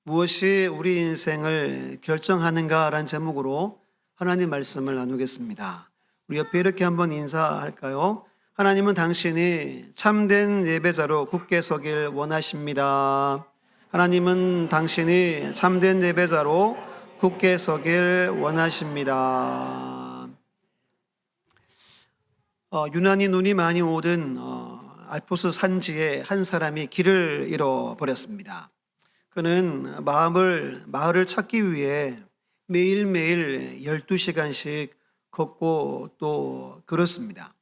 무엇이 우리 인생을 결정하는가라는 제목으로 하나님 말씀을 나누겠습니다. 우리 옆에 이렇게 한번 인사할까요? 하나님은 당신이 참된 예배자로 굳게 서길 원하십니다. 하나님은 당신이 참된 예배자로 굳게 서길 원하십니다. 유난히 눈이 많이 오던 알프스 산지에 한 사람이 길을 잃어버렸습니다. 그는 마을을 찾기 위해 매일매일 12시간씩 걷고 또 걸었습니다.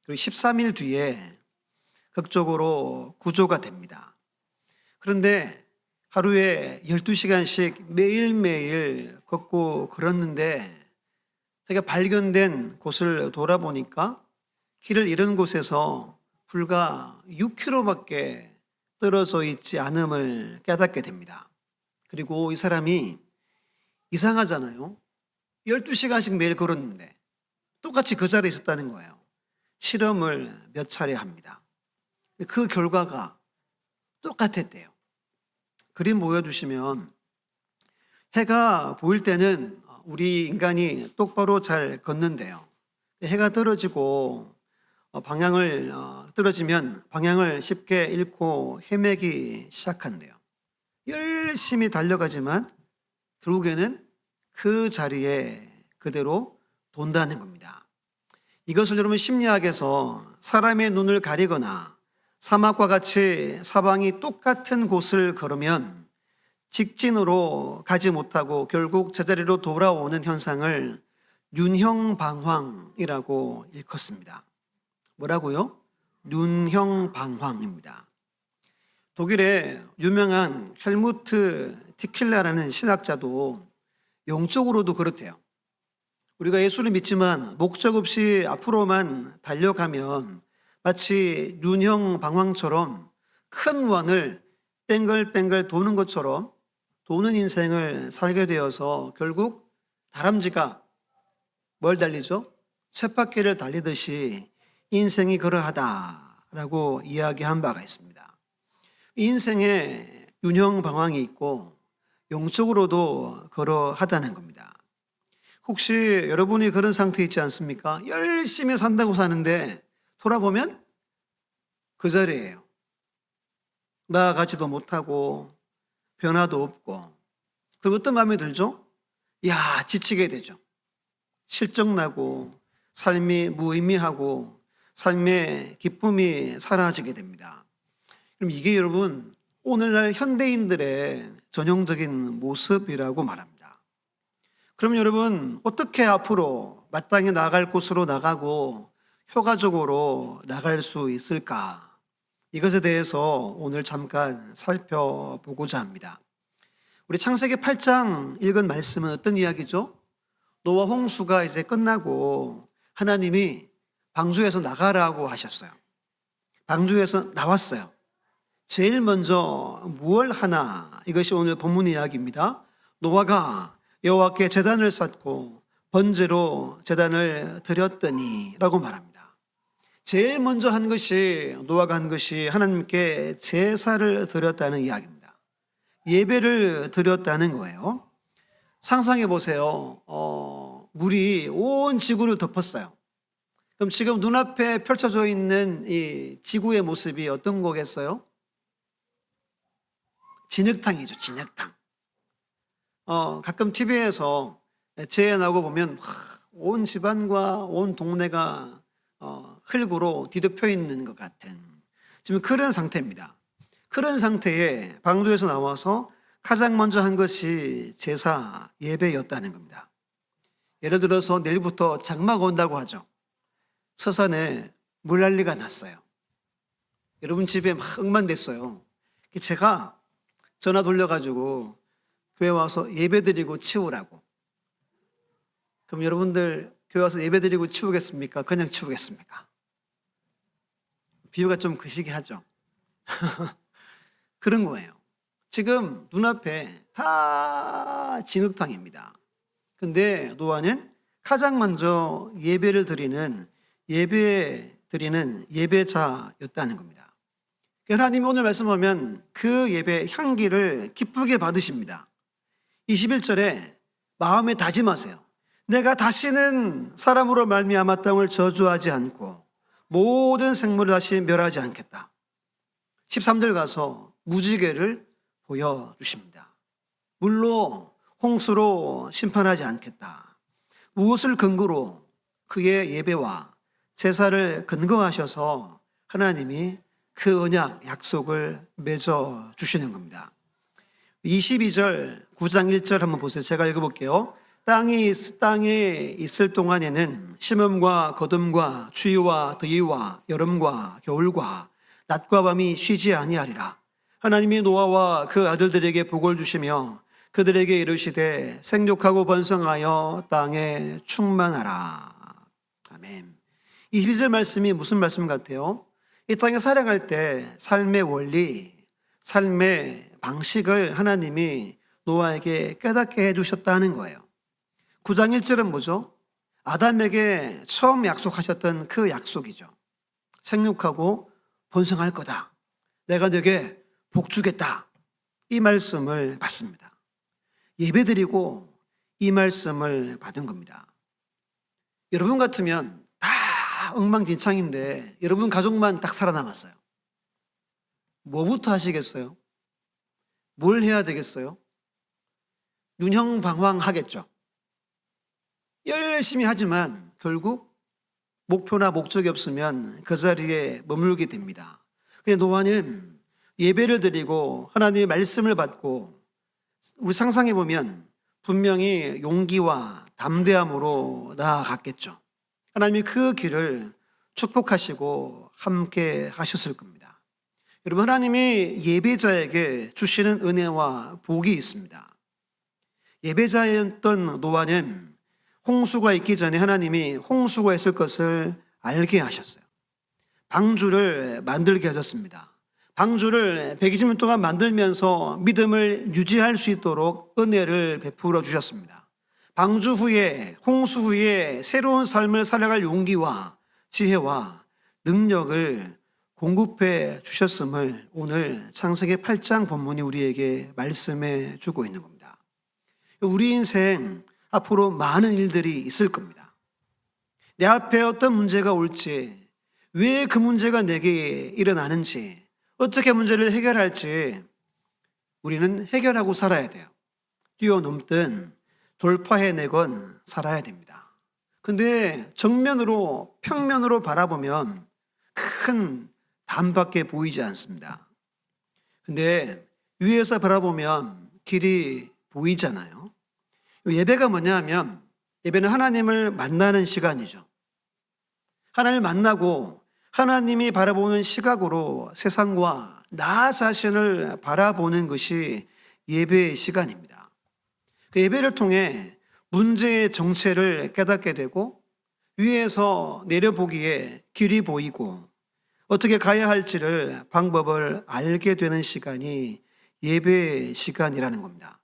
그리고 13일 뒤에 극적으로 구조가 됩니다. 그런데 하루에 12시간씩 매일매일 걷고 걸었는데 제가 발견된 곳을 돌아보니까 길을 잃은 곳에서 불과 6km밖에 떨어져 있지 않음을 깨닫게 됩니다. 그리고 이 사람이 이상하잖아요. 12시간씩 매일 걸었는데 똑같이 그 자리에 있었다는 거예요. 실험을 몇 차례 합니다. 그 결과가 똑같았대요. 그림 보여주시면 해가 보일 때는 우리 인간이 똑바로 잘 걷는데요. 해가 떨어지고 떨어지면 방향을 쉽게 잃고 헤매기 시작한대요. 열심히 달려가지만 결국에는 그 자리에 그대로 돈다는 겁니다. 이것을 여러분 심리학에서 사람의 눈을 가리거나 사막과 같이 사방이 똑같은 곳을 걸으면 직진으로 가지 못하고 결국 제자리로 돌아오는 현상을 윤형방황이라고 일컫습니다. 뭐라고요? 윤형방황입니다. 독일의 유명한 헬무트 티킬라라는 신학자도 영적으로도 그렇대요. 우리가 예수를 믿지만 목적 없이 앞으로만 달려가면 마치 윤형방황처럼 큰 원을 뱅글뱅글 도는 것처럼 도는 인생을 살게 되어서 결국 다람쥐가 뭘 달리죠? 쳇바퀴를 달리듯이 인생이 그러하다라고 이야기한 바가 있습니다. 인생에 윤형방황이 있고 영적으로도 그러하다는 겁니다. 혹시 여러분이 그런 상태에 있지 않습니까? 열심히 산다고 사는데 돌아보면 그 자리예요. 나아가지도 못하고 변화도 없고. 그럼 어떤 마음이 들죠? 지치게 되죠. 실적나고 삶이 무의미하고 삶의 기쁨이 사라지게 됩니다. 그럼 이게 여러분 오늘날 현대인들의 전형적인 모습이라고 말합니다. 그럼 여러분 어떻게 앞으로 마땅히 나아갈 곳으로 나가고 효과적으로 나갈 수 있을까? 이것에 대해서 오늘 잠깐 살펴보고자 합니다. 우리 창세기 8장 읽은 말씀은 어떤 이야기죠? 노아 홍수가 이제 끝나고 하나님이 방주에서 나가라고 하셨어요. 방주에서 나왔어요. 제일 먼저 무얼 하나? 이것이 오늘 본문 이야기입니다. 노아가 여호와께 제단을 쌓고 번제로 제단을 드렸더니 라고 말합니다. 제일 먼저 한 것이 노아가 한 것이 하나님께 제사를 드렸다는 이야기입니다. 예배를 드렸다는 거예요. 상상해 보세요. 물이 온 지구를 덮었어요. 그럼 지금 눈앞에 펼쳐져 있는 이 지구의 모습이 어떤 거겠어요? 진흙탕이죠, 진흙탕. 가끔 TV에서 재해 나고 보면 온 집안과 온 동네가 흙으로 뒤덮여 있는 것 같은 지금 그런 상태입니다. 그런 상태에 방주에서 나와서 가장 먼저 한 것이 제사 예배였다는 겁니다. 예를 들어서 내일부터 장마가 온다고 하죠. 서산에 물난리가 났어요. 여러분 집에 막 응만됐어요. 제가 전화 돌려가지고 교회 와서 예배드리고 치우라고. 그럼 여러분들 교회 와서 예배드리고 치우겠습니까? 그냥 치우겠습니까? 비유가 좀 거시기 하죠. 그런 거예요. 지금 눈앞에 다 진흙탕입니다. 근데 노아는 가장 먼저 예배를 드리는 예배자였다는 겁니다. 하나님이 오늘 말씀하면 그 예배 향기를 기쁘게 받으십니다. 21절에 마음에 다짐하세요. 내가 다시는 사람으로 말미암아 땅을 저주하지 않고 모든 생물을 다시 멸하지 않겠다. 13절 가서 무지개를 보여주십니다. 물로 홍수로 심판하지 않겠다. 무엇을 근거로? 그의 예배와 제사를 근거하셔서 하나님이 그 언약 약속을 맺어 주시는 겁니다. 22절 9장 1절 한번 보세요. 제가 읽어볼게요. 땅에 있을 동안에는 심음과 거둠과 추위와 더위와 여름과 겨울과 낮과 밤이 쉬지 아니하리라. 하나님이 노아와 그 아들들에게 복을 주시며 그들에게 이르시되 생육하고 번성하여 땅에 충만하라. 아멘. 22절 말씀이 무슨 말씀 같아요? 이 땅에 살아갈 때 삶의 원리, 삶의 방식을 하나님이 노아에게 깨닫게 해주셨다는 거예요. 9장 1절은 뭐죠? 아담에게 처음 약속하셨던 그 약속이죠. 생육하고 번성할 거다. 내가 너에게 복 주겠다. 이 말씀을 받습니다. 예배드리고 이 말씀을 받은 겁니다. 여러분 같으면 다 엉망진창인데 여러분 가족만 딱 살아남았어요. 뭐부터 하시겠어요? 뭘 해야 되겠어요? 윤형방황하겠죠. 열심히 하지만 결국 목표나 목적이 없으면 그 자리에 머물게 됩니다. 근데 노아는 예배를 드리고 하나님의 말씀을 받고 우리 상상해 보면 분명히 용기와 담대함으로 나아갔겠죠. 하나님이 그 길을 축복하시고 함께 하셨을 겁니다. 여러분, 하나님이 예배자에게 주시는 은혜와 복이 있습니다. 예배자였던 노아는 홍수가 있기 전에 하나님이 홍수가 있을 것을 알게 하셨어요. 방주를 만들게 하셨습니다. 방주를 120년 동안 만들면서 믿음을 유지할 수 있도록 은혜를 베풀어 주셨습니다. 방주 후에, 홍수 후에 새로운 삶을 살아갈 용기와 지혜와 능력을 공급해 주셨음을 오늘 창세기 8장 본문이 우리에게 말씀해 주고 있는 겁니다. 우리 인생 앞으로 많은 일들이 있을 겁니다. 내 앞에 어떤 문제가 올지, 왜 그 문제가 내게 일어나는지, 어떻게 문제를 해결할지 우리는 해결하고 살아야 돼요. 뛰어넘든 돌파해내건 살아야 됩니다. 근데 정면으로, 평면으로 바라보면 큰 담밖에 보이지 않습니다. 근데 위에서 바라보면 길이 보이잖아요. 예배가 뭐냐 하면 예배는 하나님을 만나는 시간이죠. 하나님을 만나고 하나님이 바라보는 시각으로 세상과 나 자신을 바라보는 것이 예배의 시간입니다. 그 예배를 통해 문제의 정체를 깨닫게 되고 위에서 내려보기에 길이 보이고 어떻게 가야 할지를 방법을 알게 되는 시간이 예배의 시간이라는 겁니다.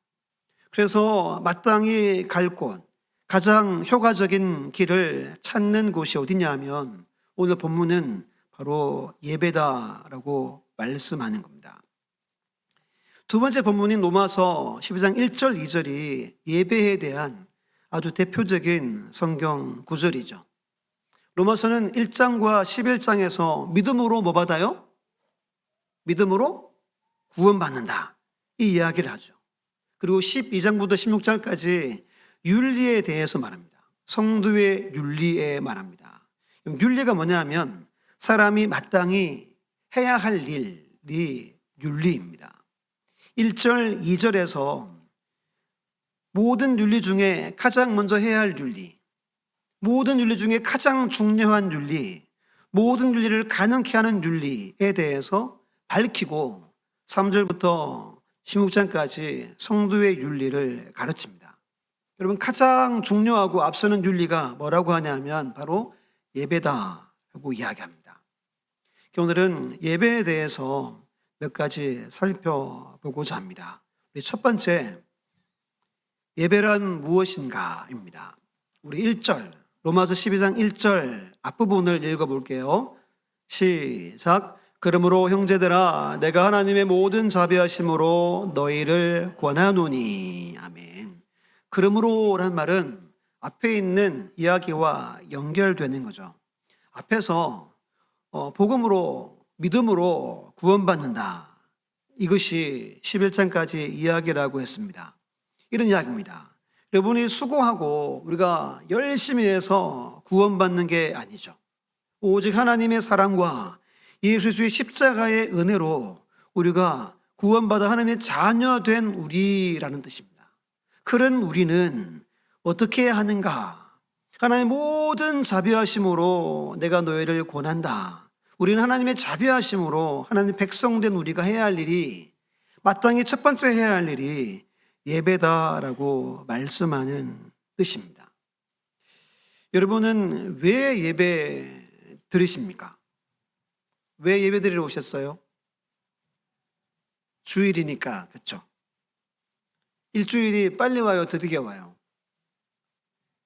그래서 마땅히 갈 곳, 가장 효과적인 길을 찾는 곳이 어디냐 하면 오늘 본문은 바로 예배다라고 말씀하는 겁니다. 두 번째 본문인 로마서 12장 1절 2절이 예배에 대한 아주 대표적인 성경 구절이죠. 로마서는 1장과 11장에서 믿음으로 뭐 받아요? 믿음으로 구원받는다. 이 이야기를 하죠. 그리고 12장부터 16장까지 윤리에 대해서 말합니다. 성도의 윤리에 말합니다. 윤리가 뭐냐 하면 사람이 마땅히 해야 할 일이 윤리입니다. 1절, 2절에서 모든 윤리 중에 가장 먼저 해야 할 윤리, 모든 윤리 중에 가장 중요한 윤리, 모든 윤리를 가능케 하는 윤리에 대해서 밝히고 3절부터 16장까지 성도의 윤리를 가르칩니다. 여러분, 가장 중요하고 앞서는 윤리가 뭐라고 하냐면 바로 예배다라고 이야기합니다. 오늘은 예배에 대해서 몇 가지 살펴보고자 합니다. 우리 첫 번째, 예배란 무엇인가입니다. 우리 1절, 로마서 12장 1절 앞부분을 읽어볼게요. 시작. 그러므로 형제들아 내가 하나님의 모든 자비하심으로 너희를 권하노니. 아멘. 그러므로란 말은 앞에 있는 이야기와 연결되는 거죠. 앞에서 복음으로 믿음으로 구원받는다. 이것이 11장까지 이야기라고 했습니다. 이런 이야기입니다. 여러분이 수고하고 우리가 열심히 해서 구원받는 게 아니죠. 오직 하나님의 사랑과 예수 그리스도의 십자가의 은혜로 우리가 구원받아 하나님의 자녀된 우리라는 뜻입니다. 그런 우리는 어떻게 해야 하는가? 하나님의 모든 자비하심으로 내가 너희를 권한다. 우리는 하나님의 자비하심으로 하나님 백성된 우리가 해야 할 일이, 마땅히 첫 번째 해야 할 일이 예배다라고 말씀하는 뜻입니다. 여러분은 왜 예배 드리십니까? 왜 예배 드리러 오셨어요? 주일이니까, 그렇죠? 일주일이 빨리 와요, 드디어 와요?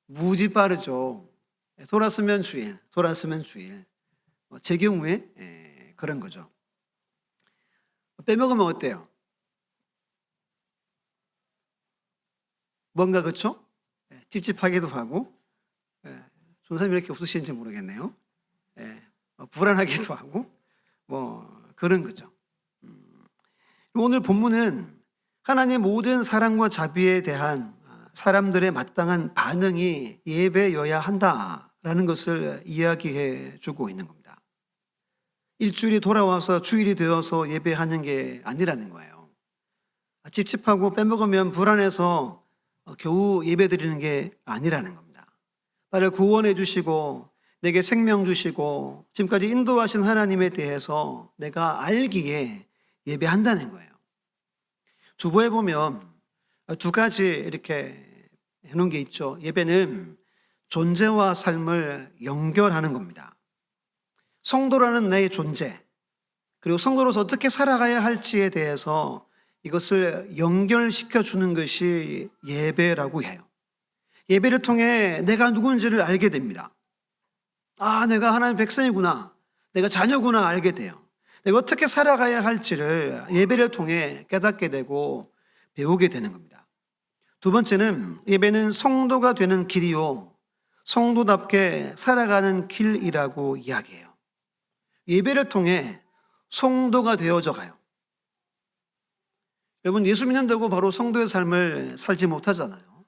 무지 빠르죠. 돌았으면 주일, 돌았으면 주일. 제 경우에 그런 거죠. 빼먹으면 어때요? 뭔가 그렇죠? 찝찝하기도 하고, 선생님이 이렇게 웃으시는지 모르겠네요. 불안하기도 하고, 그런 거죠. 오늘 본문은 하나님의 모든 사랑과 자비에 대한 사람들의 마땅한 반응이 예배여야 한다라는 것을 이야기해 주고 있는 겁니다. 일주일이 돌아와서 주일이 되어서 예배하는 게 아니라는 거예요. 찝찝하고 빼먹으면 불안해서 겨우 예배 드리는 게 아니라는 겁니다. 나를 구원해 주시고 내게 생명 주시고 지금까지 인도하신 하나님에 대해서 내가 알기에 예배한다는 거예요. 주보에 보면 두 가지 이렇게 해놓은 게 있죠. 예배는 존재와 삶을 연결하는 겁니다. 성도라는 내 존재, 그리고 성도로서 어떻게 살아가야 할지에 대해서 이것을 연결시켜 주는 것이 예배라고 해요. 예배를 통해 내가 누군지를 알게 됩니다. 내가 하나님의 백성이구나, 내가 자녀구나 알게 돼요. 내가 어떻게 살아가야 할지를 예배를 통해 깨닫게 되고 배우게 되는 겁니다. 두 번째는 예배는 성도가 되는 길이요, 성도답게 살아가는 길이라고 이야기해요. 예배를 통해 성도가 되어져 가요. 여러분, 예수 믿는다고 바로 성도의 삶을 살지 못하잖아요.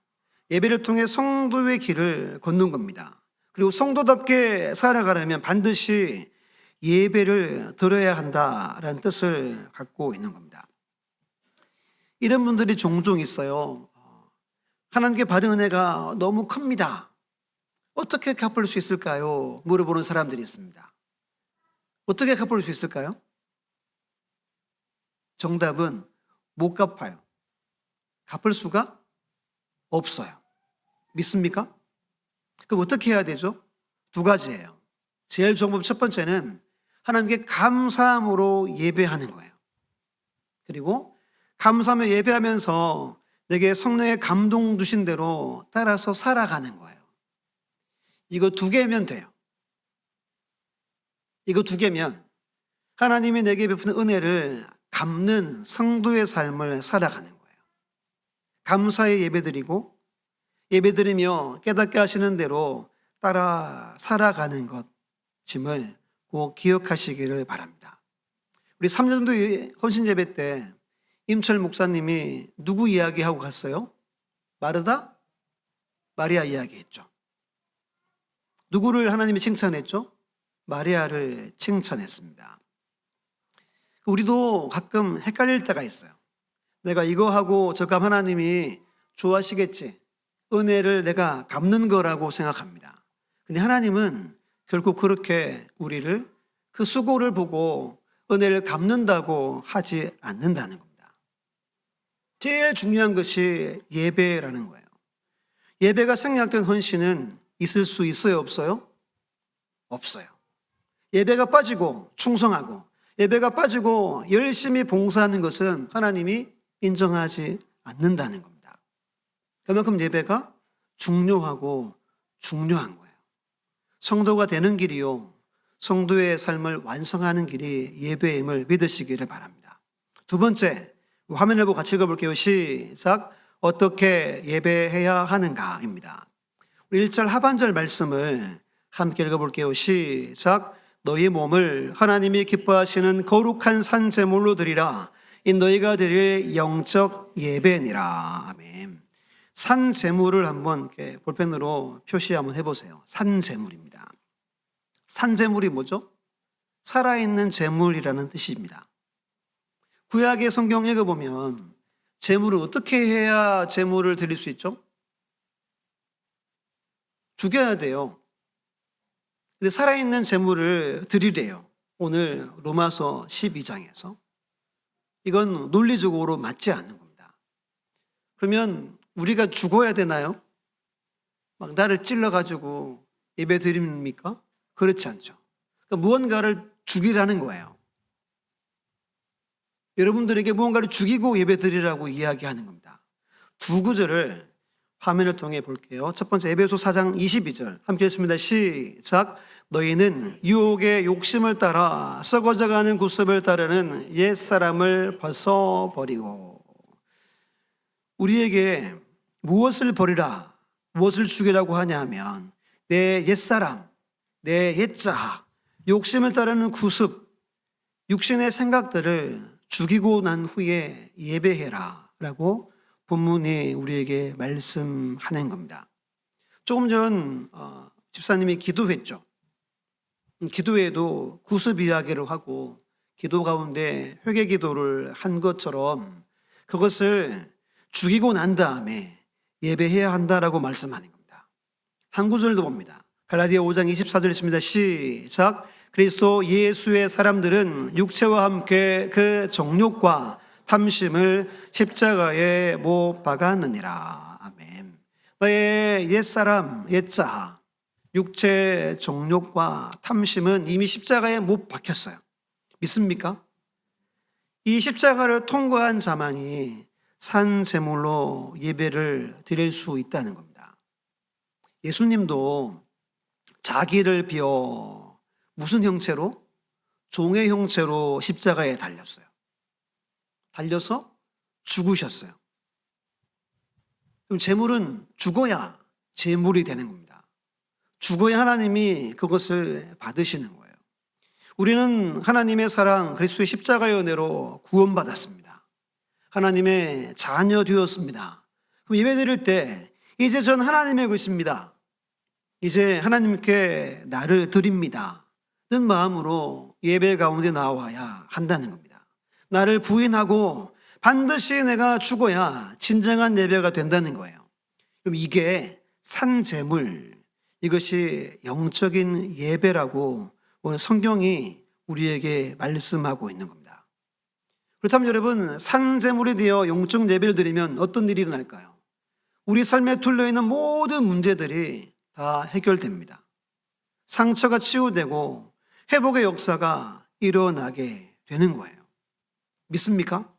예배를 통해 성도의 길을 걷는 겁니다. 그리고 성도답게 살아가려면 반드시 예배를 드려야 한다라는 뜻을 갖고 있는 겁니다. 이런 분들이 종종 있어요. 하나님께 받은 은혜가 너무 큽니다. 어떻게 갚을 수 있을까요? 물어보는 사람들이 있습니다. 어떻게 갚을 수 있을까요? 정답은 못 갚아요. 갚을 수가 없어요. 믿습니까? 그럼 어떻게 해야 되죠? 두 가지예요. 제일 좋은 법 첫 번째는 하나님께 감사함으로 예배하는 거예요. 그리고 감사하며 예배하면서 내게 성령의 감동 주신 대로 따라서 살아가는 거예요. 이거 두 개면 돼요. 이거 두 개면 하나님이 내게 베푸는 은혜를 갚는 성도의 삶을 살아가는 거예요. 감사의 예배드리고 예배드리며 깨닫게 하시는 대로 따라 살아가는 것임을 꼭 기억하시기를 바랍니다. 우리 3년도 헌신예배 때 임철 목사님이 누구 이야기하고 갔어요? 마르다? 마리아 이야기했죠. 누구를 하나님이 칭찬했죠? 마리아를 칭찬했습니다. 우리도 가끔 헷갈릴 때가 있어요. 내가 이거 하고 저거 하면 하나님이 좋아하시겠지, 은혜를 내가 갚는 거라고 생각합니다. 근데 하나님은 결국 그렇게 우리를 그 수고를 보고 은혜를 갚는다고 하지 않는다는 겁니다. 제일 중요한 것이 예배라는 거예요. 예배가 생략된 헌신은 있을 수 있어요, 없어요? 없어요. 예배가 빠지고 충성하고 예배가 빠지고 열심히 봉사하는 것은 하나님이 인정하지 않는다는 겁니다. 그만큼 예배가 중요하고 중요한 거예요. 성도가 되는 길이요, 성도의 삶을 완성하는 길이 예배임을 믿으시기를 바랍니다. 두 번째, 화면을 보고 같이 읽어볼게요. 시작. 어떻게 예배해야 하는가입니다. 우리 1절 하반절 말씀을 함께 읽어볼게요. 시작. 너희 몸을 하나님이 기뻐하시는 거룩한 산 제물로 드리라. 이 너희가 드릴 영적 예배니라. 아멘. 산 제물을 한번 이렇게 볼펜으로 표시 한번 해보세요. 산 제물입니다. 산 제물이 뭐죠? 살아있는 제물이라는 뜻입니다. 구약의 성경 읽어보면 제물을 어떻게 해야 제물을 드릴 수 있죠? 죽여야 돼요. 근데 살아있는 제물을 드리래요. 오늘 로마서 12장에서. 이건 논리적으로 맞지 않는 겁니다. 그러면 우리가 죽어야 되나요? 막 나를 찔러가지고 예배 드립니까? 그렇지 않죠. 그러니까 무언가를 죽이라는 거예요. 여러분들에게 무언가를 죽이고 예배 드리라고 이야기하는 겁니다. 두 구절을 화면을 통해 볼게요. 첫 번째 에베소 4장 22절 함께 읽습니다. 시작. 너희는 유혹의 욕심을 따라 썩어져가는 구습을 따르는 옛사람을 벗어버리고. 우리에게 무엇을 버리라, 무엇을 죽이라고 하냐 하면 내 옛사람, 내 옛자아, 욕심을 따르는 구습, 육신의 생각들을 죽이고 난 후에 예배해라 라고 본문이 우리에게 말씀하는 겁니다. 조금 전 집사님이 기도했죠. 기도에도 구습 이야기를 하고 기도 가운데 회개 기도를 한 것처럼 그것을 죽이고 난 다음에 예배해야 한다라고 말씀하는 겁니다. 한 구절도 봅니다. 갈라디아 5장 24절 있습니다. 시작. 그리스도 예수의 사람들은 육체와 함께 그 정욕과 탐심을 십자가에 못 박았느니라. 아멘. 너의 옛사람, 옛자아, 육체 정욕과 탐심은 이미 십자가에 못 박혔어요. 믿습니까? 이 십자가를 통과한 자만이 산 제물로 예배를 드릴 수 있다는 겁니다. 예수님도 자기를 비워 무슨 형체로? 종의 형체로 십자가에 달렸어요. 달려서 죽으셨어요. 그럼 제물은 죽어야 제물이 되는 겁니다. 죽어야 하나님이 그것을 받으시는 거예요. 우리는 하나님의 사랑 그리스도의 십자가의 은혜로 구원받았습니다. 하나님의 자녀 되었습니다. 그럼 예배 드릴 때 이제 전 하나님의 것입니다. 이제 하나님께 나를 드립니다 는 마음으로 예배 가운데 나와야 한다는 겁니다. 나를 부인하고 반드시 내가 죽어야 진정한 예배가 된다는 거예요. 그럼 이게 산제물, 이것이 영적인 예배라고 오늘 성경이 우리에게 말씀하고 있는 겁니다. 그렇다면 여러분, 산제물이 되어 영적 예배를 드리면 어떤 일이 일어날까요? 우리 삶에 둘러있는 모든 문제들이 다 해결됩니다. 상처가 치유되고 회복의 역사가 일어나게 되는 거예요. 믿습니까?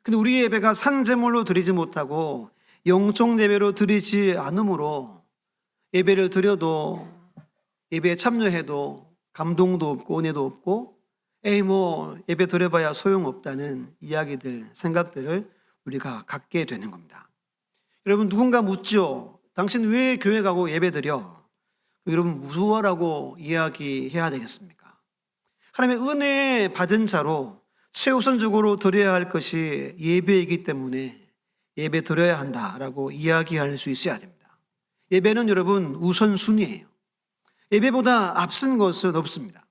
근데 우리 예배가 산제물로 드리지 못하고 영적 예배로 드리지 않으므로 예배를 드려도 예배에 참여해도 감동도 없고 은혜도 없고 예배 드려봐야 소용없다는 이야기들, 생각들을 우리가 갖게 되는 겁니다. 여러분, 누군가 묻죠. 당신 왜 교회 가고 예배 드려? 여러분, 무엇이라고 이야기해야 되겠습니까? 하나님의 은혜 받은 자로 최우선적으로 드려야 할 것이 예배이기 때문에 예배 드려야 한다라고 이야기할 수 있어야 됩니다. 예배는 여러분 우선순위예요. 예배보다 앞선 것은 없습니다.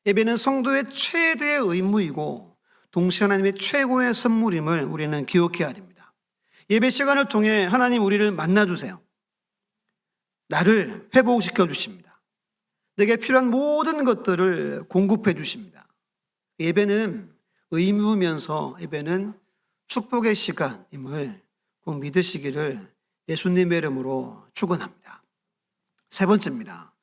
예배는 성도의 최대의 의무이고 동시에 하나님의 최고의 선물임을 우리는 기억해야 됩니다. 예배 시간을 통해 하나님 우리를 만나주세요. 나를 회복시켜 주십니다. 내게 필요한 모든 것들을 공급해 주십니다. 예배는 의무면서 예배는 축복의 시간임을 꼭 믿으시기를 예수님의 이름으로 축원합니다. 세 번째입니다.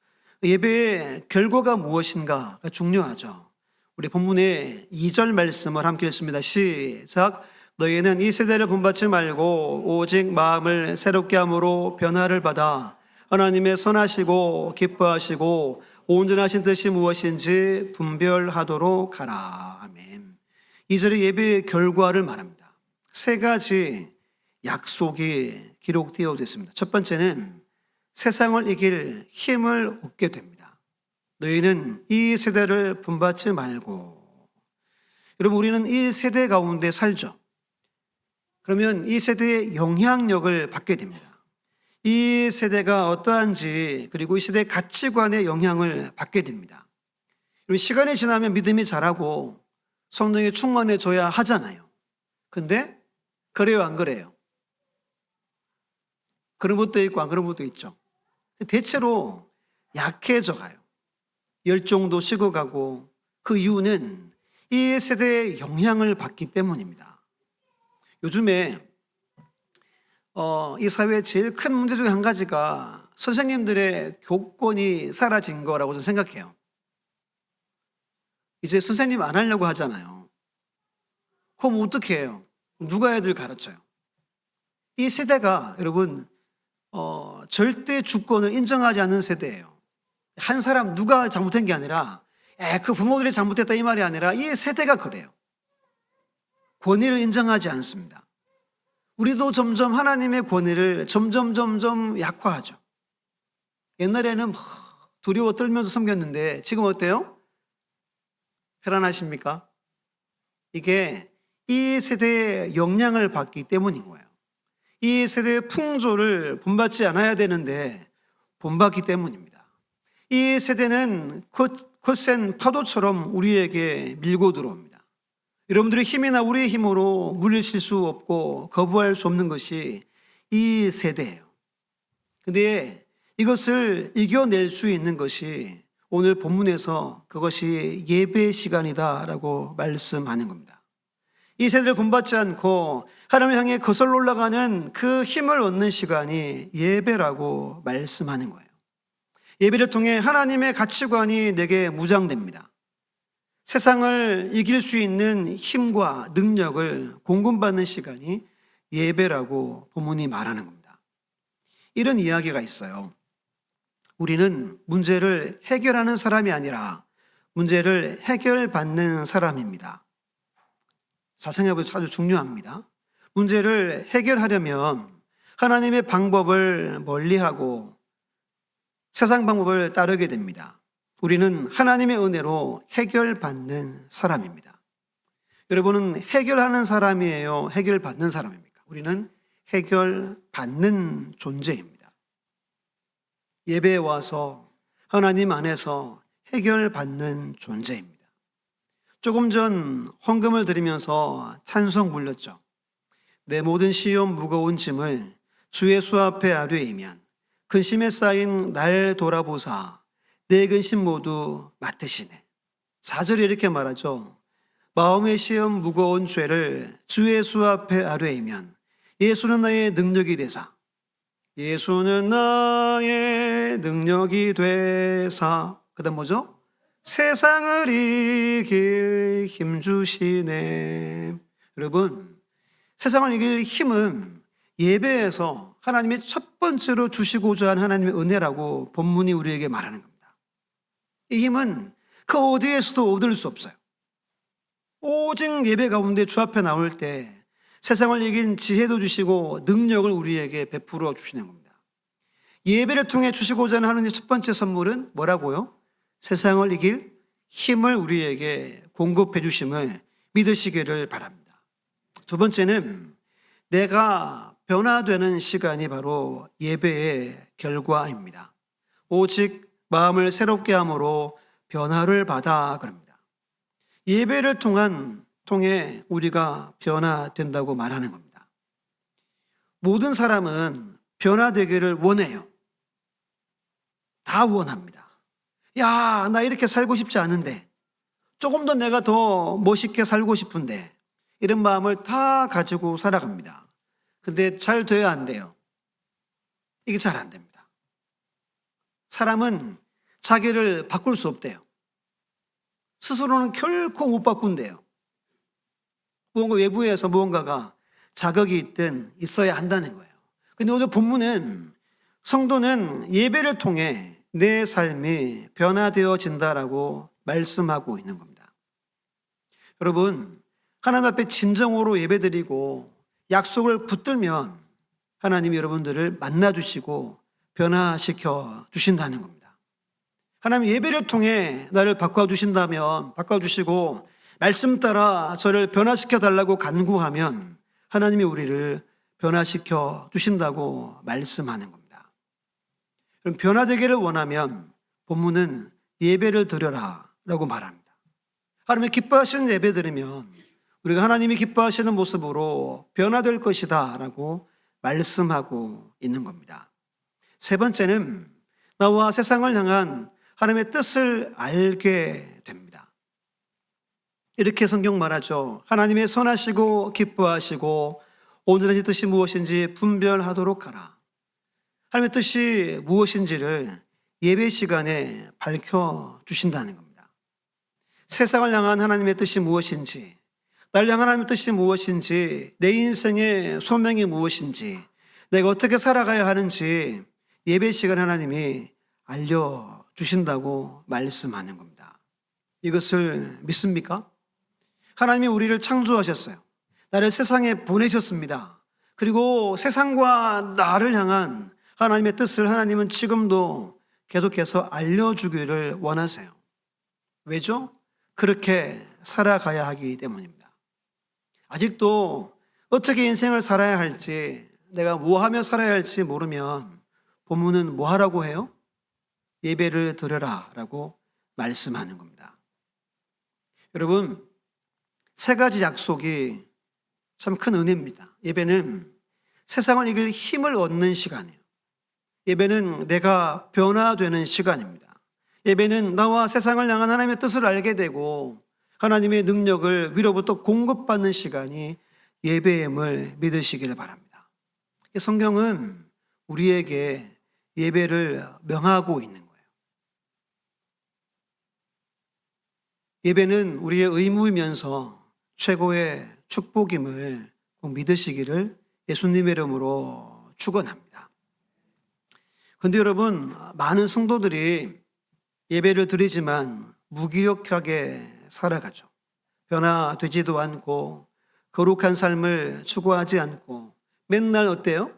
예배의 결과가 무엇인가가 중요하죠. 우리 본문의 2절 말씀을 함께 읽습니다. 시작. 너희는 이 세대를 본받지 말고 오직 마음을 새롭게 함으로 변화를 받아 하나님의 선하시고 기뻐하시고 온전하신 뜻이 무엇인지 분별하도록 하라. 아멘. 2절의 예배의 결과를 말합니다. 세 가지 약속이 기록되어 있습니다. 첫 번째는 세상을 이길 힘을 얻게 됩니다. 너희는 이 세대를 분받지 말고. 여러분, 우리는 이 세대 가운데 살죠. 그러면 이 세대의 영향력을 받게 됩니다. 이 세대가 어떠한지, 그리고 이 세대의 가치관의 영향을 받게 됩니다. 시간이 지나면 믿음이 자라고 성령에 충만해져야 하잖아요. 근데 그래요, 안 그래요? 그런 것도 있고 안 그런 것도 있죠. 대체로 약해져 가요. 열정도 식어가고, 그 이유는 이 세대의 영향을 받기 때문입니다. 요즘에 이 사회의 제일 큰 문제 중에 한 가지가 선생님들의 교권이 사라진 거라고 저는 생각해요. 이제 선생님 안 하려고 하잖아요. 그럼 어떻게 해요? 누가 애들 가르쳐요? 이 세대가 여러분 절대 주권을 인정하지 않는 세대예요. 한 사람 누가 잘못한 게 아니라 그 부모들이 잘못했다 이 말이 아니라 이 세대가 그래요. 권위를 인정하지 않습니다. 우리도 점점 하나님의 권위를 점점 약화하죠. 옛날에는 두려워 떨면서 섬겼는데 지금 어때요? 편안하십니까? 이게 이 세대의 영향을 받기 때문인 거예요. 이 세대의 풍조를 본받지 않아야 되는데 본받기 때문입니다. 이 세대는 거센 파도처럼 우리에게 밀고 들어옵니다. 여러분들의 힘이나 우리의 힘으로 물리칠 수 없고 거부할 수 없는 것이 이 세대예요. 근데 이것을 이겨낼 수 있는 것이 오늘 본문에서 그것이 예배 시간이다라고 말씀하는 겁니다. 이 세대를 본받지 않고 하나님을 향해 거슬러 올라가는 그 힘을 얻는 시간이 예배라고 말씀하는 거예요. 예배를 통해 하나님의 가치관이 내게 무장됩니다. 세상을 이길 수 있는 힘과 능력을 공급받는 시간이 예배라고 본문이 말하는 겁니다. 이런 이야기가 있어요. 우리는 문제를 해결하는 사람이 아니라 문제를 해결받는 사람입니다. 사상해보기 아주 중요합니다. 문제를 해결하려면 하나님의 방법을 멀리하고 세상 방법을 따르게 됩니다. 우리는 하나님의 은혜로 해결받는 사람입니다. 여러분은 해결하는 사람이에요? 해결받는 사람입니까? 우리는 해결받는 존재입니다. 예배에 와서 하나님 안에서 해결받는 존재입니다. 조금 전 헌금을 드리면서 찬송 불렀죠. 내 모든 시험 무거운 짐을 주 예수 앞에 아뢰이면 근심에 쌓인 날 돌아보사 내 근심 모두 맡으시네. 4절에 이렇게 말하죠. 마음의 시험 무거운 죄를 주 예수 앞에 아뢰이면 예수는 나의 능력이 되사 예수는 나의 능력이 되사 그 다음 뭐죠? 세상을 이길 힘 주시네. 여러분, 세상을 이길 힘은 예배에서 하나님이 첫 번째로 주시고자 하는 하나님의 은혜라고 본문이 우리에게 말하는 겁니다. 이 힘은 그 어디에서도 얻을 수 없어요. 오직 예배 가운데 주 앞에 나올 때 세상을 이긴 지혜도 주시고 능력을 우리에게 베풀어 주시는 겁니다. 예배를 통해 주시고자 하는 하나님의 첫 번째 선물은 뭐라고요? 세상을 이길 힘을 우리에게 공급해 주심을 믿으시기를 바랍니다. 두 번째는 내가 변화되는 시간이 바로 예배의 결과입니다. 오직 마음을 새롭게 함으로 변화를 받아 그럽니다. 예배를 통해 우리가 변화된다고 말하는 겁니다. 모든 사람은 변화되기를 원해요. 다 원합니다. 야, 나 이렇게 살고 싶지 않은데, 조금 더 내가 더 멋있게 살고 싶은데, 이런 마음을 다 가지고 살아갑니다. 근데 잘 돼야 안 돼요. 이게 잘 안 됩니다. 사람은 자기를 바꿀 수 없대요. 스스로는 결코 못 바꾼대요. 무언가 외부에서 무언가가 자극이 있든 있어야 한다는 거예요. 근데 오늘 본문은 성도는 예배를 통해 내 삶이 변화되어진다라고 말씀하고 있는 겁니다. 여러분, 하나님 앞에 진정으로 예배드리고 약속을 붙들면 하나님이 여러분들을 만나주시고 변화시켜 주신다는 겁니다. 하나님 예배를 통해 나를 바꿔주신다면 바꿔주시고 말씀 따라 저를 변화시켜 달라고 간구하면 하나님이 우리를 변화시켜 주신다고 말씀하는 겁니다. 그럼 변화되기를 원하면 본문은 예배를 드려라 라고 말합니다. 하나님이 기뻐하시는 예배 드리면 우리가 하나님이 기뻐하시는 모습으로 변화될 것이다 라고 말씀하고 있는 겁니다. 세 번째는 나와 세상을 향한 하나님의 뜻을 알게 됩니다. 이렇게 성경 말하죠. 하나님의 선하시고 기뻐하시고 온전하신 뜻이 무엇인지 분별하도록 하라. 하나님의 뜻이 무엇인지를 예배 시간에 밝혀주신다는 겁니다. 세상을 향한 하나님의 뜻이 무엇인지, 나를 향한 하나님의 뜻이 무엇인지, 내 인생의 소명이 무엇인지, 내가 어떻게 살아가야 하는지 예배 시간에 하나님이 알려주신다고 말씀하는 겁니다. 이것을 믿습니까? 하나님이 우리를 창조하셨어요. 나를 세상에 보내셨습니다. 그리고 세상과 나를 향한 하나님의 뜻을 하나님은 지금도 계속해서 알려주기를 원하세요. 왜죠? 그렇게 살아가야 하기 때문입니다. 아직도 어떻게 인생을 살아야 할지, 내가 뭐 하며 살아야 할지 모르면 본문은 뭐 하라고 해요? 예배를 드려라 라고 말씀하는 겁니다. 여러분, 세 가지 약속이 참 큰 은혜입니다. 예배는 세상을 이길 힘을 얻는 시간이에요. 예배는 내가 변화되는 시간입니다. 예배는 나와 세상을 향한 하나님의 뜻을 알게 되고 하나님의 능력을 위로부터 공급받는 시간이 예배임을 믿으시길 바랍니다. 성경은 우리에게 예배를 명하고 있는 거예요. 예배는 우리의 의무이면서 최고의 축복임을 꼭 믿으시기를 예수님의 이름으로 축원합니다. 그런데 여러분, 많은 성도들이 예배를 드리지만 무기력하게 살아가죠. 변화되지도 않고 거룩한 삶을 추구하지 않고 맨날 어때요?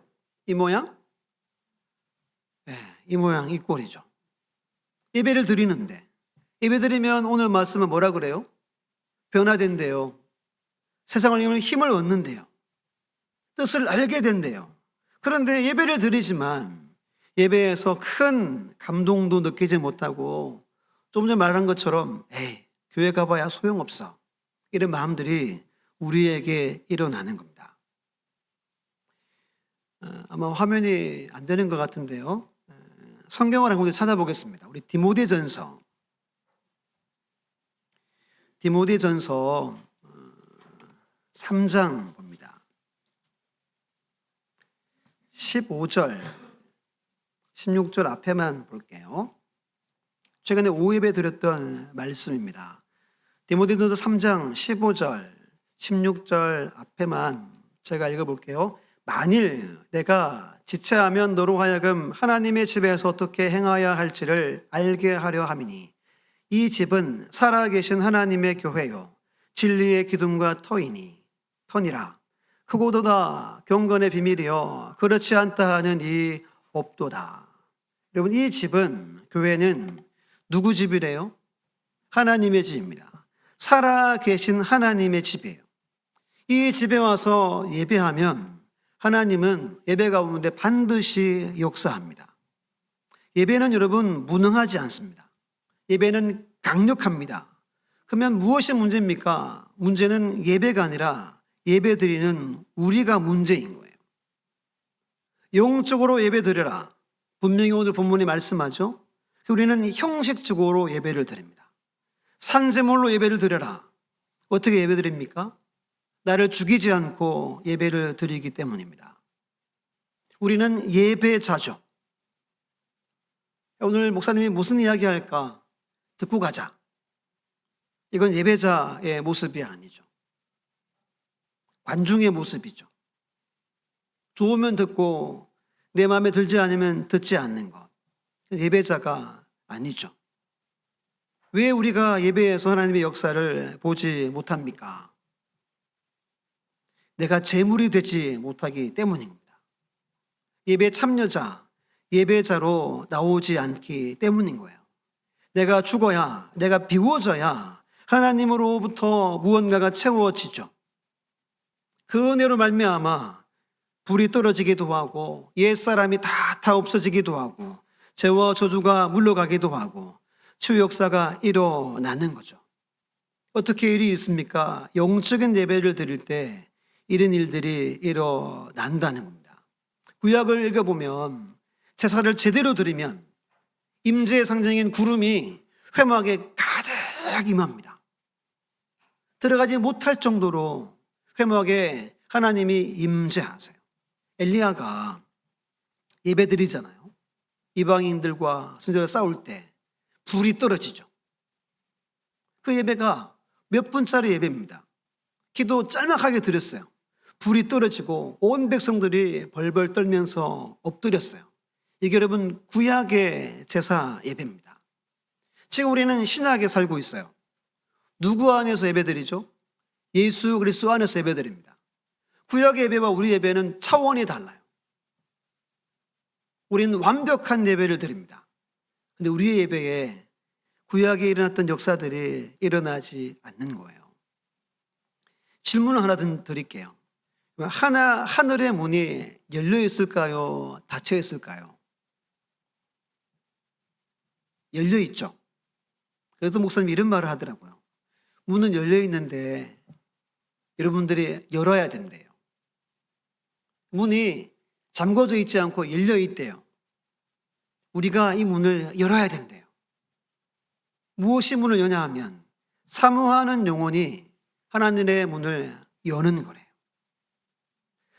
이 모양? 네, 이 모양, 이 꼴이죠. 예배를 드리는데 예배 드리면 오늘 말씀은 뭐라 그래요? 변화된대요. 세상을 이기는 힘을 얻는데요. 뜻을 알게 된대요. 그런데 예배를 드리지만 예배에서 큰 감동도 느끼지 못하고 좀 전에 말한 것처럼 에이, 교회 가봐야 소용없어. 이런 마음들이 우리에게 일어나는 겁니다. 아마 화면이 안 되는 것 같은데요. 성경을 한 군데 찾아보겠습니다. 우리 디모데전서 3장 봅니다. 15절, 16절 앞에만 볼게요. 최근에 오예배 드렸던 말씀입니다. 디모데전서 3장 15절, 16절 앞에만 제가 읽어볼게요. 만일 내가 지체하면 너로 하여금 하나님의 집에서 어떻게 행하여야 할지를 알게 하려 함이니 이 집은 살아계신 하나님의 교회요 진리의 기둥과 터니라. 크고도다 경건의 비밀이요 그렇지 않다 하는 이 없도다. 여러분, 이 집은, 교회는 누구 집이래요? 하나님의 집입니다. 살아계신 하나님의 집이에요. 이 집에 와서 예배하면 하나님은 예배 가운데 반드시 역사합니다. 예배는 여러분 무능하지 않습니다. 예배는 강력합니다. 그러면 무엇이 문제입니까? 문제는 예배가 아니라 예배 드리는 우리가 문제인 거예요. 영적으로 예배 드려라. 분명히 오늘 본문이 말씀하죠. 우리는 형식적으로 예배를 드립니다. 산제물로 예배를 드려라. 어떻게 예배 드립니까? 나를 죽이지 않고 예배를 드리기 때문입니다. 우리는 예배자죠. 오늘 목사님이 무슨 이야기 할까? 듣고 가자. 이건 예배자의 모습이 아니죠. 관중의 모습이죠. 좋으면 듣고 내 마음에 들지 않으면 듣지 않는 것. 예배자가 아니죠. 왜 우리가 예배에서 하나님의 역사를 보지 못합니까? 내가 제물이 되지 못하기 때문입니다. 예배 참여자, 예배자로 나오지 않기 때문인 거예요. 내가 죽어야, 내가 비워져야 하나님으로부터 무언가가 채워지죠. 그 은혜로 말미암아 불이 떨어지기도 하고 옛사람이 다 없어지기도 하고 죄와 저주가 물러가기도 하고 치유 역사가 일어나는 거죠. 어떻게 일이 있습니까? 영적인 예배를 드릴 때 이런 일들이 일어난다는 겁니다. 구약을 읽어보면 제사를 제대로 드리면 임재의 상징인 구름이 회막에 가득 임합니다. 들어가지 못할 정도로 회막에 하나님이 임재하세요. 엘리야가 예배 드리잖아요. 이방인들과 선지자가 싸울 때 불이 떨어지죠. 그 예배가 몇 분짜리 예배입니다. 기도 짤막하게 드렸어요. 불이 떨어지고 온 백성들이 벌벌 떨면서 엎드렸어요. 이게 여러분 구약의 제사 예배입니다. 지금 우리는 신약에 살고 있어요. 누구 안에서 예배드리죠? 예수 그리스도 안에서 예배드립니다. 구약의 예배와 우리 예배는 차원이 달라요. 우리는 완벽한 예배를 드립니다. 근데 우리의 예배에 구약에 일어났던 역사들이 일어나지 않는 거예요. 질문을 하나 드릴게요. 하늘의 문이 열려 있을까요? 닫혀 있을까요? 열려 있죠. 그래도 목사님 이런 말을 하더라고요. 문은 열려 있는데 여러분들이 열어야 된대요. 문이 잠궈져 있지 않고 열려 있대요. 우리가 이 문을 열어야 된대요. 무엇이 문을 여냐 하면 사모하는 영혼이 하나님의 문을 여는 거래요.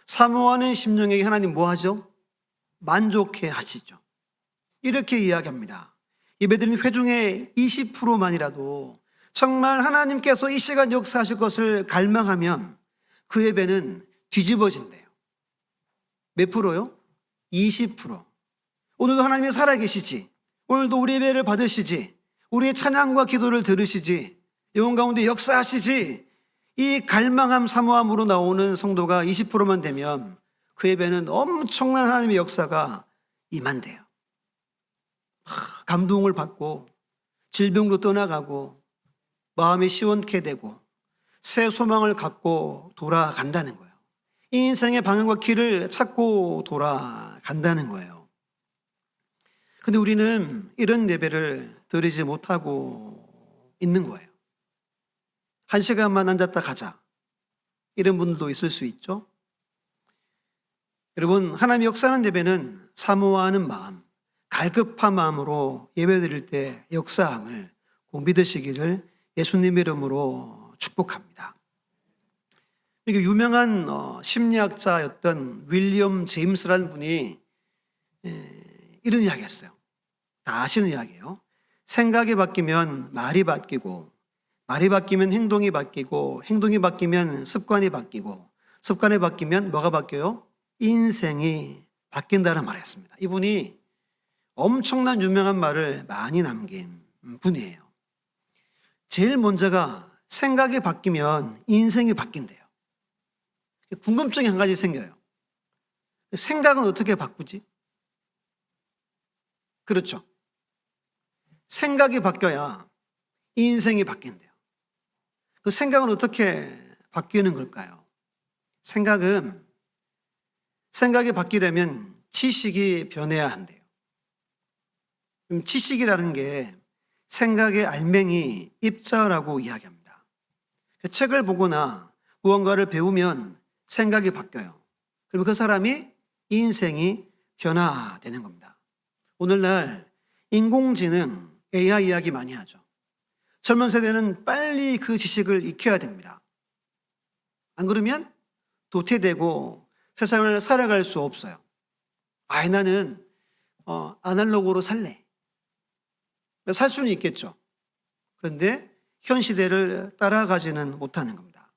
사모하는 심령에게 하나님 뭐 하죠? 만족해 하시죠. 이렇게 이야기합니다. 예배드리는 회중의 20%만이라도 정말 하나님께서 이 시간 역사하실 것을 갈망하면 그 예배는 뒤집어진대요. 몇 프로요? 20%. 오늘도 하나님이 살아계시지. 오늘도 우리 예배를 받으시지. 우리의 찬양과 기도를 들으시지. 영혼 가운데 역사하시지. 이 갈망함 사모함으로 나오는 성도가 20%만 되면 그 예배는 엄청난 하나님의 역사가 임한대요. 감동을 받고 질병도 떠나가고 마음이 시원케 되고 새 소망을 갖고 돌아간다는 거예요. 이 인생의 방향과 길을 찾고 돌아간다는 거예요. 근데 우리는 이런 예배를 드리지 못하고 있는 거예요. 1시간만 앉았다 가자. 이런 분들도 있을 수 있죠. 여러분, 하나님의 역사하는 예배는 사모하는 마음, 갈급한 마음으로 예배드릴 때 역사함을 꼭 믿으시기를 예수님의 이름으로 축복합니다. 이게 유명한 심리학자였던 윌리엄 제임스라는 분이 이런 이야기 했어요. 다 아시는 이야기예요. 생각이 바뀌면 말이 바뀌고, 말이 바뀌면 행동이 바뀌고, 행동이 바뀌면 습관이 바뀌고, 습관이 바뀌면 뭐가 바뀌어요? 인생이 바뀐다는 말을 했습니다. 이분이 엄청난 유명한 말을 많이 남긴 분이에요. 제일 먼저가 생각이 바뀌면 인생이 바뀐대요. 궁금증이 한 가지 생겨요. 생각은 어떻게 바꾸지? 그렇죠. 생각이 바뀌어야 인생이 바뀐대요. 그 생각은 어떻게 바뀌는 걸까요? 생각이 바뀌려면 지식이 변해야 한대요. 지식이라는 게 생각의 알맹이, 입자라고 이야기합니다. 책을 보거나 무언가를 배우면 생각이 바뀌어요. 그리고 그 사람이 인생이 변화되는 겁니다. 오늘날 인공지능, AI 이야기 많이 하죠. 젊은 세대는 빨리 그 지식을 익혀야 됩니다. 안 그러면 도태되고 세상을 살아갈 수 없어요. 나는 아날로그로 살래. 살 수는 있겠죠. 그런데 현 시대를 따라가지는 못하는 겁니다.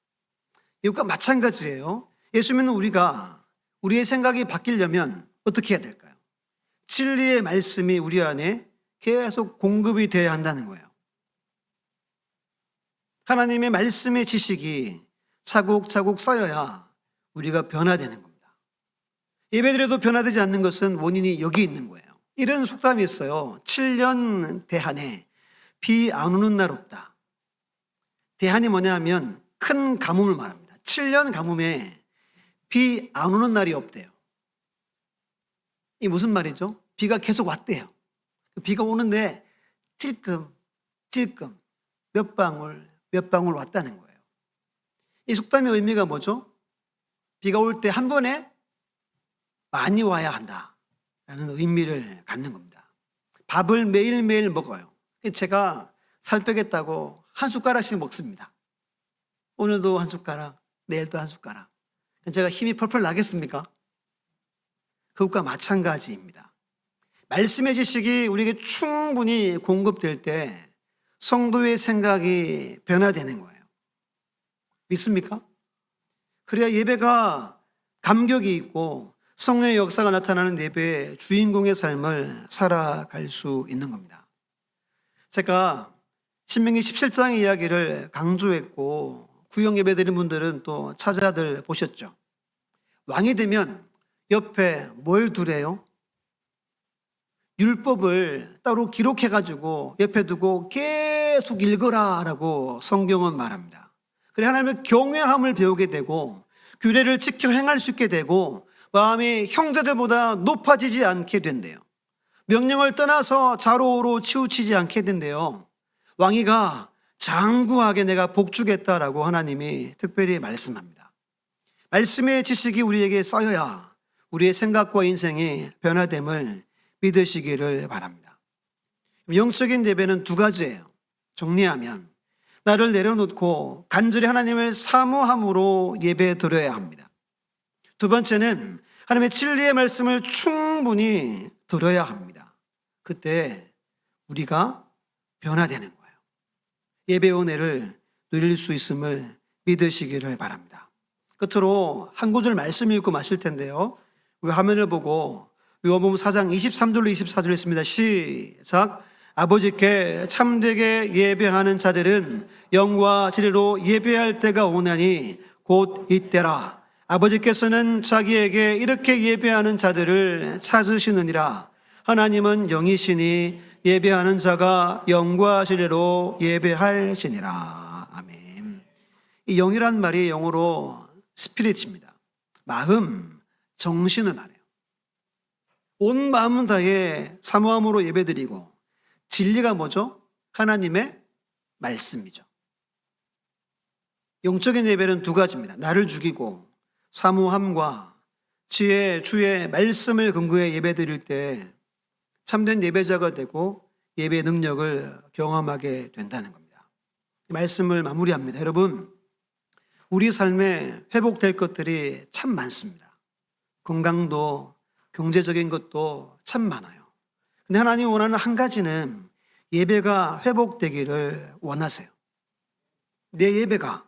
이것과 마찬가지예요. 예수 믿는 우리가 우리의 생각이 바뀌려면 어떻게 해야 될까요? 진리의 말씀이 우리 안에 계속 공급이 되어야 한다는 거예요. 하나님의 말씀의 지식이 차곡차곡 쌓여야 우리가 변화되는 겁니다. 예배드려도 변화되지 않는 것은 원인이 여기 있는 거예요. 이런 속담이 있어요. 7년 대한에 비 안 오는 날 없다. 대한이 뭐냐 하면 큰 가뭄을 말합니다. 7년 가뭄에 비 안 오는 날이 없대요. 이 무슨 말이죠? 비가 계속 왔대요. 비가 오는데 찔끔 몇 방울 왔다는 거예요. 이 속담의 의미가 뭐죠? 비가 올 때 한 번에 많이 와야 한다라는 의미를 갖는 겁니다. 밥을 매일매일 먹어요. 제가 살 빼겠다고 한 숟가락씩 먹습니다. 오늘도 한 숟가락, 내일도 한 숟가락. 제가 힘이 펄펄 나겠습니까? 그것과 마찬가지입니다. 말씀의 지식이 우리에게 충분히 공급될 때 성도의 생각이 변화되는 거예요. 믿습니까? 그래야 예배가 감격이 있고 성령의 역사가 나타나는 예배의 주인공의 삶을 살아갈 수 있는 겁니다. 제가 신명기 17장의 이야기를 강조했고 구역 예배 드린 분들은 또 찾아들 보셨죠. 왕이 되면 옆에 뭘 두래요? 율법을 따로 기록해가지고 옆에 두고 계속 읽어라라고 성경은 말합니다. 그래 하나님의 경외함을 배우게 되고 규례를 지켜 행할 수 있게 되고 마음이 형제들보다 높아지지 않게 된대요. 명령을 떠나서 좌로우로 치우치지 않게 된대요. 왕위가 장구하게 내가 복주겠다라고 하나님이 특별히 말씀합니다. 말씀의 지식이 우리에게 쌓여야 우리의 생각과 인생이 변화됨을 믿으시기를 바랍니다. 영적인 예배는 두 가지예요. 정리하면 나를 내려놓고 간절히 하나님을 사모함으로 예배 드려야 합니다. 두 번째는 하나님의 진리의 말씀을 충분히 들어야 합니다. 그때 우리가 변화되는 거예요. 예배의 은혜를 누릴 수 있음을 믿으시기를 바랍니다. 끝으로 한 구절 말씀 읽고 마실 텐데요. 우리 화면을 보고 요한복음 4장 23절로 24절 있습니다. 시작. 아버지께 참되게 예배하는 자들은 영과 진리로 예배할 때가 오나니 곧 이때라. 아버지께서는 자기에게 이렇게 예배하는 자들을 찾으시느니라. 하나님은 영이시니 예배하는 자가 영과 진리로 예배할지니라. 아멘. 이 영이란 말이 영어로 스피릿입니다. 마음, 정신을 말해요. 온 마음은 다해 사모함으로 예배드리고 진리가 뭐죠? 하나님의 말씀이죠. 영적인 예배는 두 가지입니다. 나를 죽이고 사모함과 주의 말씀을 근거해 예배드릴 때 참된 예배자가 되고 예배의 능력을 경험하게 된다는 겁니다. 말씀을 마무리합니다. 여러분, 우리 삶에 회복될 것들이 참 많습니다. 건강도 경제적인 것도 참 많아요. 근데 하나님이 원하는 한 가지는 예배가 회복되기를 원하세요. 내 예배가,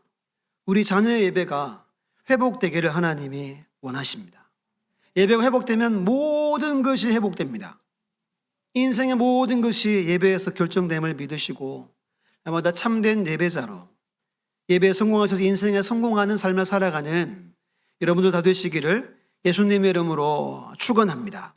우리 자녀의 예배가 회복되기를 하나님이 원하십니다. 예배가 회복되면 모든 것이 회복됩니다. 인생의 모든 것이 예배에서 결정됨을 믿으시고 날마다 참된 예배자로 예배에 성공하셔서 인생에 성공하는 삶을 살아가는 여러분들 다 되시기를 예수님의 이름으로 축원합니다.